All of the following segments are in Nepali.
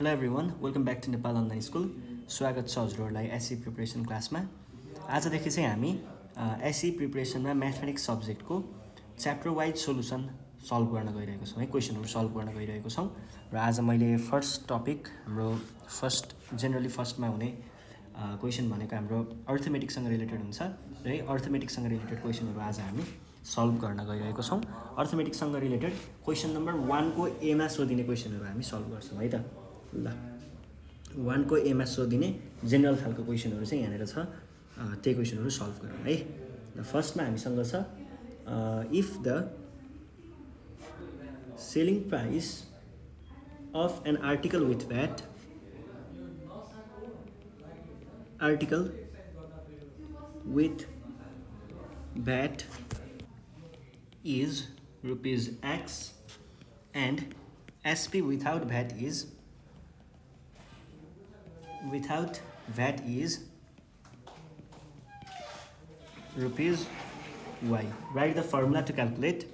Hello everyone welcome back to Nepal online school स्वागत छ हजुरहरूलाई एसई प्रिपरेसन क्लासमा आजदेखि चाहिँ हामी एसई प्रिपरेसनमा म्याथमेटिक्स सब्जेक्टको च्याप्टर वाइज सोल्युसन सल्भ गर्न गइरहेको छौँ है क्वेसनहरू सल्भ गर्न गइरहेको छौँ र आज मैले फर्स्ट टपिक हाम्रो जेनरली फर्स्टमा हुने क्वेसन भनेको हाम्रो अर्थमेटिकसँग रिलेटेड हुन्छ र यही अर्थमेटिकसँग रिलेटेड क्वेसनहरू आज हामी सल्भ गर्न गइरहेको छौँ अर्थमेटिकसँग रिलेटेड क्वेसन नम्बर 1 को एमा सोधिने क्वेसनहरू हामी सल्भ गर्छौँ है त ल 1 को एमा सोधिने जेनरल खालको क्वेसनहरू चाहिँ यहाँनिर छ त्यही क्वेसनहरू सल्भ गरौँ है र फर्स्टमा हामीसँग छ if the selling price of an article with VAT is rupees X and SP without VAT is rupees Y. Write the formula to calculate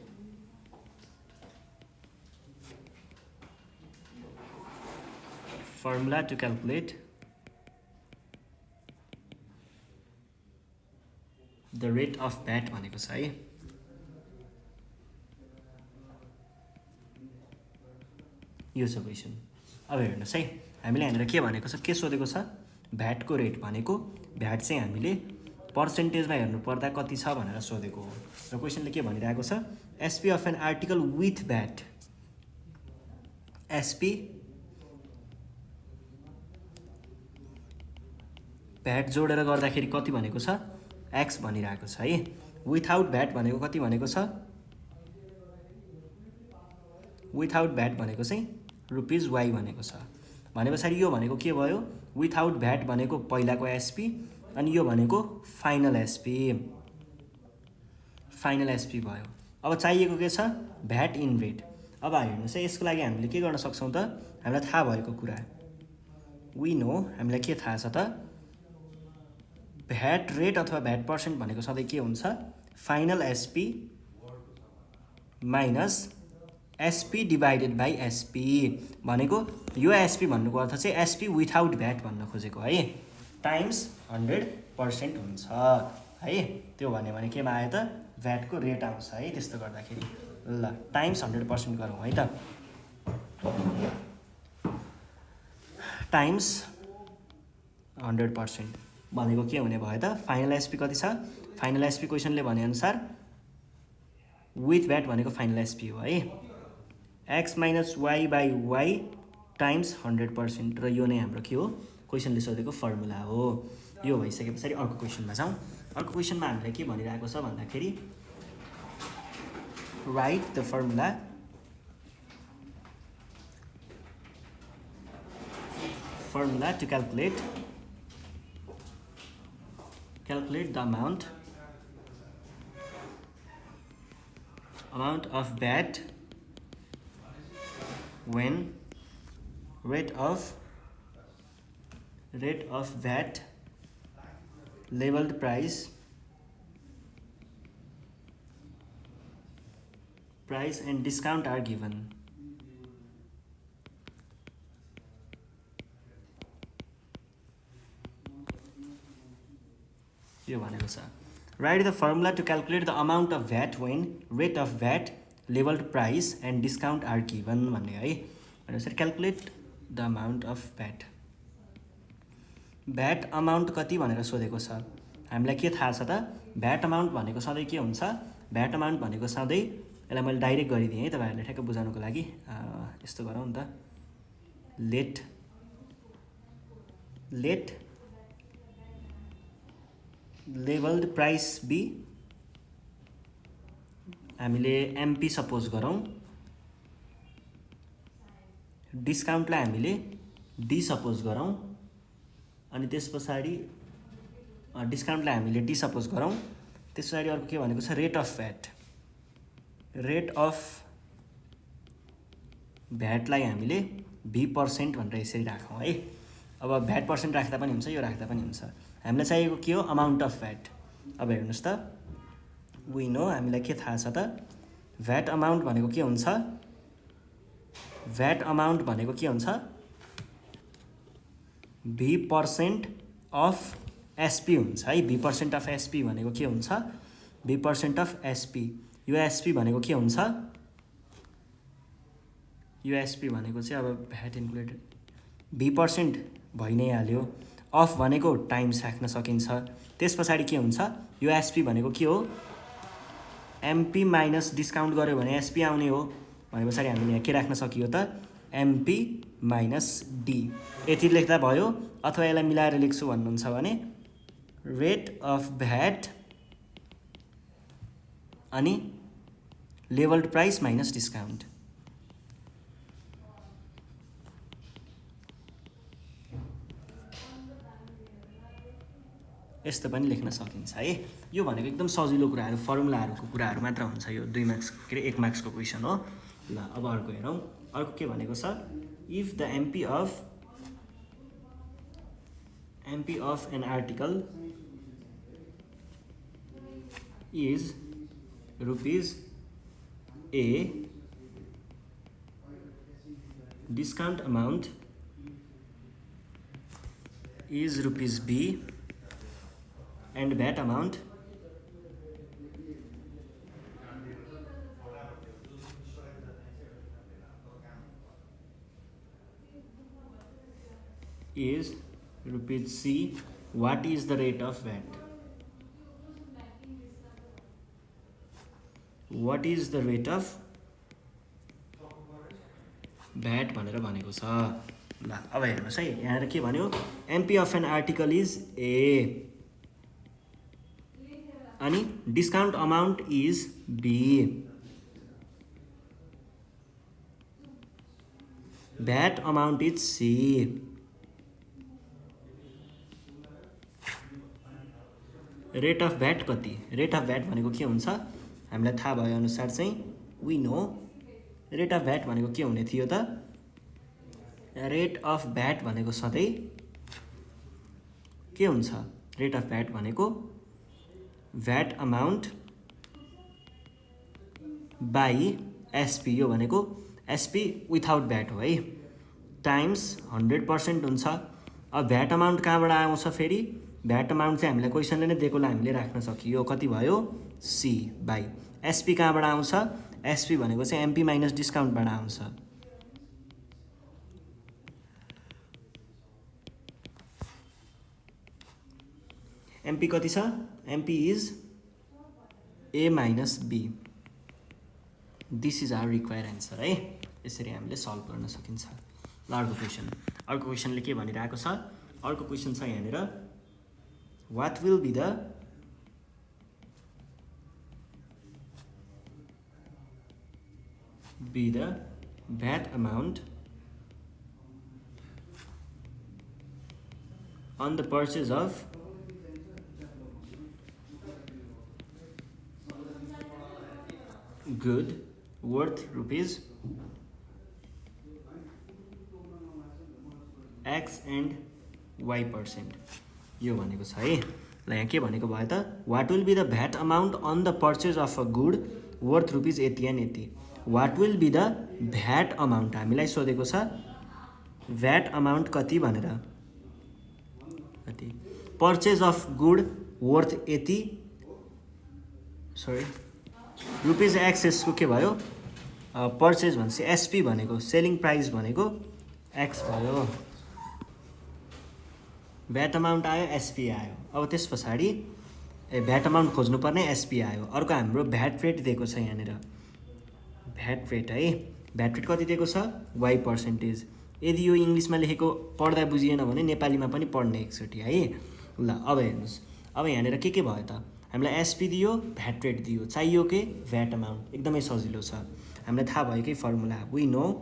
the rate of VAT भनेको छ है यो छ क्वेसन अब हेर्नुहोस् है हामीले यहाँनिर के भनेको छ के सोधेको छ भ्याटको रेट भनेको भ्याट चाहिँ हामीले पर्सेन्टेजमा हेर्नु पर्दा कति छ भनेर सोधेको हो र क्वेसनले के भनिरहेको छ SP of an article with VAT SP VAT जोडेर गर्दाखेरि कति भनेको छ एक्स भनिरहेको छ है विथआउट भ्याट भनेको कति भनेको छ विथआउट भ्याट भनेको चाहिँ रुपिज वाई भनेको छ भने पछाडि यो भनेको के भयो विथआउट भ्याट भनेको पहिलाको एसपी अनि यो भनेको फाइनल एसपी भयो अब चाहिएको के छ भ्याट इन रेट अब हेर्नुहोस् है यसको लागि हामीले के गर्न सक्छौँ त हामीलाई थाहा भएको कुरा वी नो हामीलाई के थाहा छ त भ्याट रेट अथवा भ्याट पर्सेन्ट भनेको सधैँ के हुन्छ final SP minus SP divided by SP भनेको यो एसपी भन्नुको अर्थ चाहिँ एसपी विथआउट भ्याट भन्न खोजेको है टाइम्स 100% हुन्छ है त्यो भन्यो भने केमा आयो त भ्याटको रेट आउँछ है त्यस्तो गर्दाखेरि ल टाइम्स 100% गरौँ है त टाइम्स 100% भनेको के हुने भयो त फाइनल एसपी कति छ फाइनल एसपी क्वेसनले भनेअनुसार विथ भ्याट भनेको फाइनल एसपी हो है X minus Y by Y times 100% र यो नै हाम्रो के हो क्वेसनले सोधेको फर्मुला हो यो भइसके पछाडि अर्को क्वेसनमा जाउँ अर्को क्वेसनमा हामीलाई के भनिरहेको छ भन्दाखेरि write the formula to calculate the amount of VAT when rate of VAT labeled price and discount are given. यो भनेको छ right the formula to calculate the amount of VAT when rate of VAT labelled price and discount are given भन्ने है भनेपछि calculate the amount of VAT amount कति भनेर सोधेको छ हामीलाई के थाहा छ त भ्याट अमाउन्ट भनेको सधैँ के हुन्छ भ्याट अमाउन्ट भनेको सधैँ यसलाई मैले डाइरेक्ट गरिदिएँ है तपाईँहरूले ठ्याक्क बुझाउनुको लागि यस्तो गरौँ नि त लेट लेभल्ड प्राइस बी हामीले एमपी सपोज गरौँ डिस्काउन्टलाई हामीले डी सपोज गरौँ अनि त्यस पछाडि डिस्काउन्टलाई हामीले डी सपोज गरौँ त्यस पछाडि अर्को के भनेको छ रेट अफ भ्याटलाई हामीले भी% भनेर यसरी राखौँ है अब भ्याट पर्सेन्ट राख्दा पनि हुन्छ यो राख्दा पनि हुन्छ हामीलाई चाहिएको के हो अमाउन्ट अफ भ्याट अब हेर्नुहोस् त वी नो हामीलाई के थाहा छ त भ्याट अमाउन्ट भनेको के हुन्छ भ्याट अमाउन्ट भनेको के हुन्छ भी पर्सेन्ट अफ एसपी हुन्छ है। भी पर्सेन्ट अफ एसपी भनेको के हुन्छ? भी पर्सेन्ट अफ एसपी। यो एसपी भनेको के हुन्छ? यो एसपी भनेको चाहिँ अब भ्याट इन्क्लुडेड भी पर्सेन्ट भइ नै हाल्यो। अफ भनेको टाइम्स राख्न सकिन्छ। त्यस पछाडि के हुन्छ? यो एसपी भनेको के हो? एमपी माइनस डिस्काउन्ट गऱ्यो भने एसपी आउने हो। भने पछाडि हामीले यहाँ के राख्न सकियो त? MP minus D. यति लेख्दा भयो। अथवा यसलाई मिलाएर लेख्छु भन्नुहुन्छ भने रेट अफ भ्याट अनि लेभल्ड प्राइस माइनस डिस्काउन्ट। यस्तो पनि लेख्न सकिन्छ है। यो भनेको एकदम सजिलो कुराहरू, फर्मुलाहरूको कुराहरू मात्र हुन्छ। यो 2 मार्क्स के अरे 1 मार्क्सको क्वेसन हो। ल अब अर्को हेरौँ। अर्को के भनेको छ? If the MP of an article is rupees A, discount amount is rupees B and VAT amount is rupees C, what is the rate of VAT? What is the rate of VAT भनेर भनेको छ। ल अब हेर्नुहोस् है, यहाँ के भन्यो? MP of an article is A अनि discount amount is B, VAT amount is C. Rate of VAT कति? रेट अफ भ्याट भनेको के हुन्छ? हामीलाई थाहा भए अनुसार चाहिँ we know rate of VAT भनेको के हुने थियो त? रेट अफ भ्याट भनेको सधैँ के हुन्छ? रेट अफ भ्याट भनेको भ्याट अमाउन्ट बाई एसपी। यो भनेको एसपी विथआउट भ्याट हो है, टाइम्स 100% हुन्छ। अब भ्याट अमाउन्ट कहाँबाट आउँछ फेरि? भ्याट अमाउन्ट चाहिँ हामीलाई क्वेसनले नै दिएकोलाई हामीले राख्न सकियो। कति भयो? C by SP. कहाँबाट आउँछ? एसपी भनेको चाहिँ एमपी माइनस डिस्काउन्टबाट आउँछ। एमपी कति छ? MP is A minus B. This is our require answer है। यसरी हामीले सल्भ गर्न सकिन्छ। ल अर्को क्वेसन। अर्को क्वेसनले के भनिरहेको छ? अर्को क्वेसन छ यहाँनिर, what will be the VAT amount on the purchase of good worth rupees X and Y%. यो भनेको छ है। ल यहाँ के भनेको भयो त? What will be the VAT amount on the purchase of a good worth rupees यति एन्ड यति। What will be the VAT amount हामीलाई सोधेको छ। भ्याट अमाउन्ट कति भनेर, कति? पर्चेज अफ गुड वर्थ यति, सरी रुपिज एक्सको के भयो? पर्चेज भनेपछि एसपी भनेको सेलिङ प्राइस भनेको एक्स भयो। भ्याट अमाउन्ट आयो, एसपी आयो। अब त्यस पछाडि भ्याट अमाउन्ट खोज्नुपर्ने, एसपी आयो। अर्को हाम्रो भ्याट रेट दिएको छ यहाँनिर, भ्याट रेट है। भ्याट रेट कति दिएको छ? Y%। यदि यो इङ्ग्लिसमा लेखेको पढ्दा बुझिएन भने नेपालीमा पनि पढ्ने एकचोटि है। ल अब हेर्नुहोस्, अब यहाँनिर के भयो त? हामीलाई एसपी दियो, भ्याट रेट दियो, चाहियो के? VAT amount. एकदमै सजिलो छ, हामीलाई थाहा भएकै फर्मुला। वी नो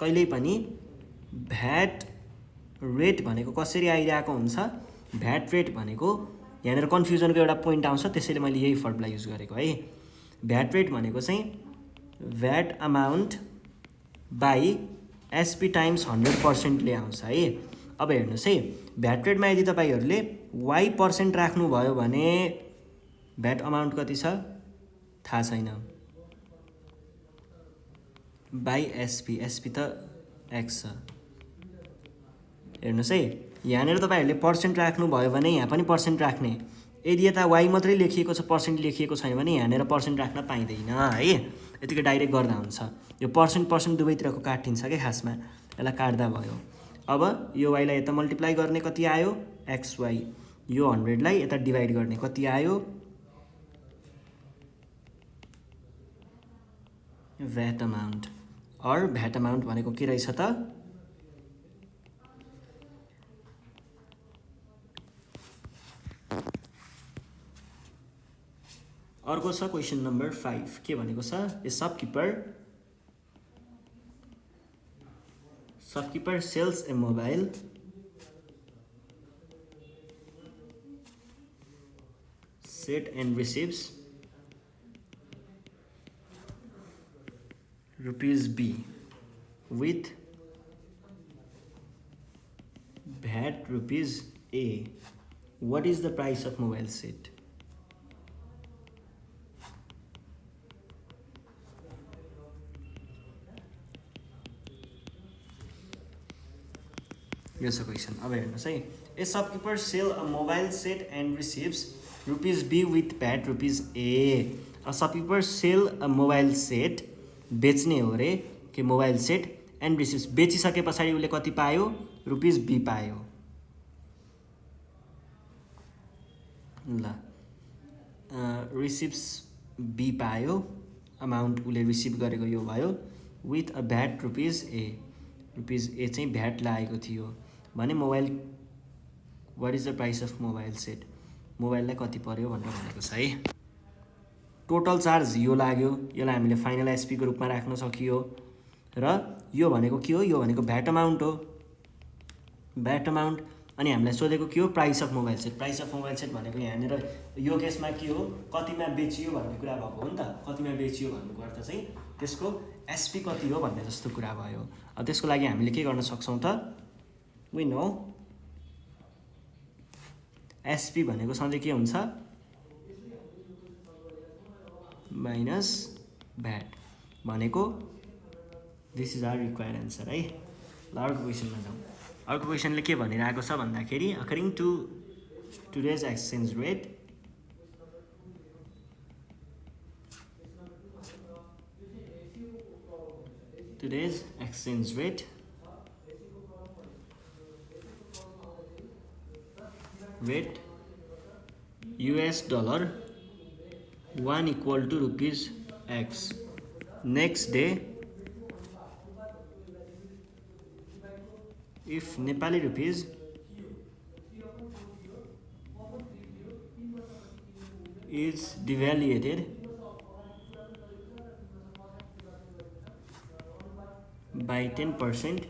कहिल्यै पनि भ्याट रेट भनेको कसरी आइरहेको हुन्छ? भ्याट रेट भनेको यहाँनिर कन्फ्युजनको एउटा पोइन्ट आउँछ, त्यसैले मैले यही फर्मुला युज गरेको है। भ्याट रेट भनेको चाहिँ VAT amount by SP times 100%ले आउँछ है। अब हेर्नुहोस् है, भ्याट रेटमा यदि तपाईँहरूले Y% राख्नुभयो भने भ्याट अमाउन्ट कति छ थाहा छैन, बाई एसपी। एसपी त एक्स छ, हेर्नुहोस् है, यहाँनिर तपाईँहरूले पर्सेन्ट राख्नुभयो भने यहाँ पनि पर्सेन्ट राख्ने, यदि यता वाइ मात्रै लेखिएको छ पर्सेन्ट लेखिएको छैन भने यहाँनिर पर्सेन्ट राख्न पाइँदैन है, यतिकै डाइरेक्ट गर्दा हुन्छ। यो पर्सेन्ट दुवैतिरको काटिन्छ क्या खासमा, यसलाई काट्दा भयो। अब यो वाइलाई यता मल्टिप्लाई गर्ने कति आयो XY, यो 100लाई यता डिभाइड गर्ने कति आयो VAT amount, or VAT amount भनेको के रहेछ त अर्को छ क्वेसन नम्बर 5 के भनेको छ, a shopkeeper sells a mobile set and receives rupees B with VAT rupees A. What is the price of mobile set? Here's a question. अब हेर्नुहोस् है, a shopkeeper sell a mobile set and receives rupees B with VAT rupees A. A shopkeeper sell a mobile set, बेच्ने हो रे कि मोबाइल सेट, एन्ड रिसिभ्स बेचिसके पछाडि उसले कति पायो रुपिस B पायो। ल रिसिभ्स B पायो, अमाउन्ट उसले रिसिभ गरेको यो भयो, with a VAT rupees A, rupees A चाहिँ भ्याट लागेको थियो भने mobile what is the price of mobile set, मोबाइललाई कति पर्यो भनेर भनेको छ है। टोटल चार्ज यो लाग्यो, यसलाई हामीले फाइनल एसपीको रूपमा राख्न सकियो, र यो भनेको के हो, यो भनेको भ्याट अमाउन्ट हो, भ्याट अमाउन्ट। अनि हामीलाई सोधेको के हो, price of mobile set. Price of mobile set भनेको यहाँनिर यो केसमा के हो, कतिमा बेचियो भन्ने कुरा भएको हो नि त, कतिमा बेचियो भन्नुको अर्थ चाहिँ त्यसको एसपी कति हो भन्ने जस्तो कुरा भयो। त्यसको लागि हामीले के गर्न सक्छौँ त, वी नो एसपी भनेको सधैँ के हुन्छ माइनस भ्याट भनेको, this is our required answer है। ल अर्को क्वेसनमा जाउँ। अर्को क्वेसनले के भनिरहेको छ भन्दाखेरि, according to today's exchange rate rate US dollar 1 equal to rupees X. Next day, if Nepali rupees is devaluated by 10%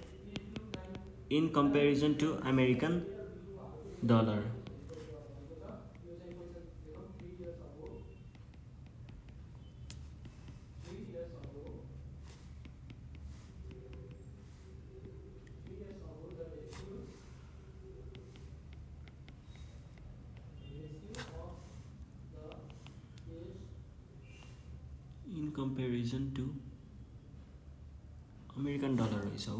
in comparison to American dollar, in comparison to American dollar रहेछ हौ,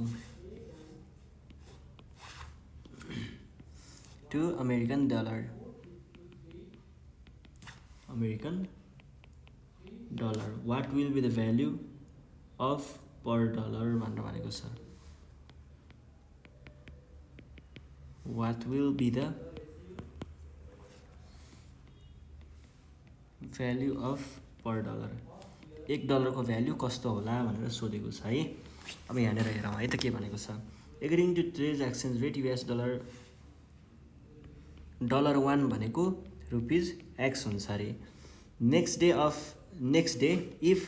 to American dollar, what will be the value of per dollar भनेर भनेको छ, what will be the value of per dollar, $1 को भ्याल्यु कस्तो होला भनेर सोधेको छ है। अब यहाँनिर हेरौँ है त के भनेको छ, according to today's exchange rate US dollar 1 भनेको रुपिज X हुन्छ अरे। Next day if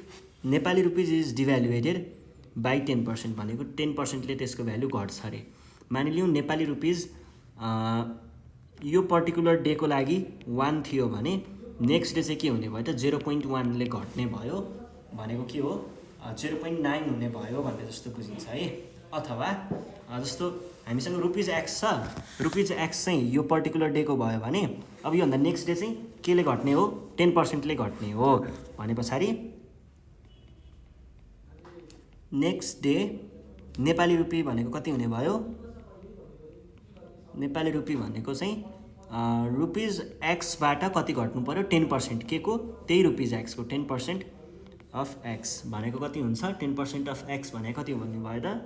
Nepali rupees is devalued by 10% भनेको 10%ले त्यसको भ्यालु घट्छ अरे। मानिलिउँ नेपाली रुपिज यो पर्टिकुलर डेको लागि 1 थियो भने नेक्स्ट डे चाहिँ के हुने भयो त 0.1 ले घट्ने भयो भनेको के हो 0.9 हुने भयो भन्ने जस्तो बुझिन्छ है। अथवा जस्तो हामीसँग रुपिज X छ, रुपिज X चाहिँ यो पर्टिकुलर डेको भयो भने अब योभन्दा नेक्स्ट डे चाहिँ केले घट्ने हो 10%ले घट्ने हो भने पछाडि नेक्स्ट डे नेपाली रुपी भनेको कति हुने भयो नेपाली रुपी भनेको चाहिँ रुपिज एक्सबाट कति घट्नु पऱ्यो 10%, के को त्यही रुपिज एक्सको 10% अफ एक्स भनेको कति हुन्छ 10% अफ एक्स भनेको कति भन्ने भयो त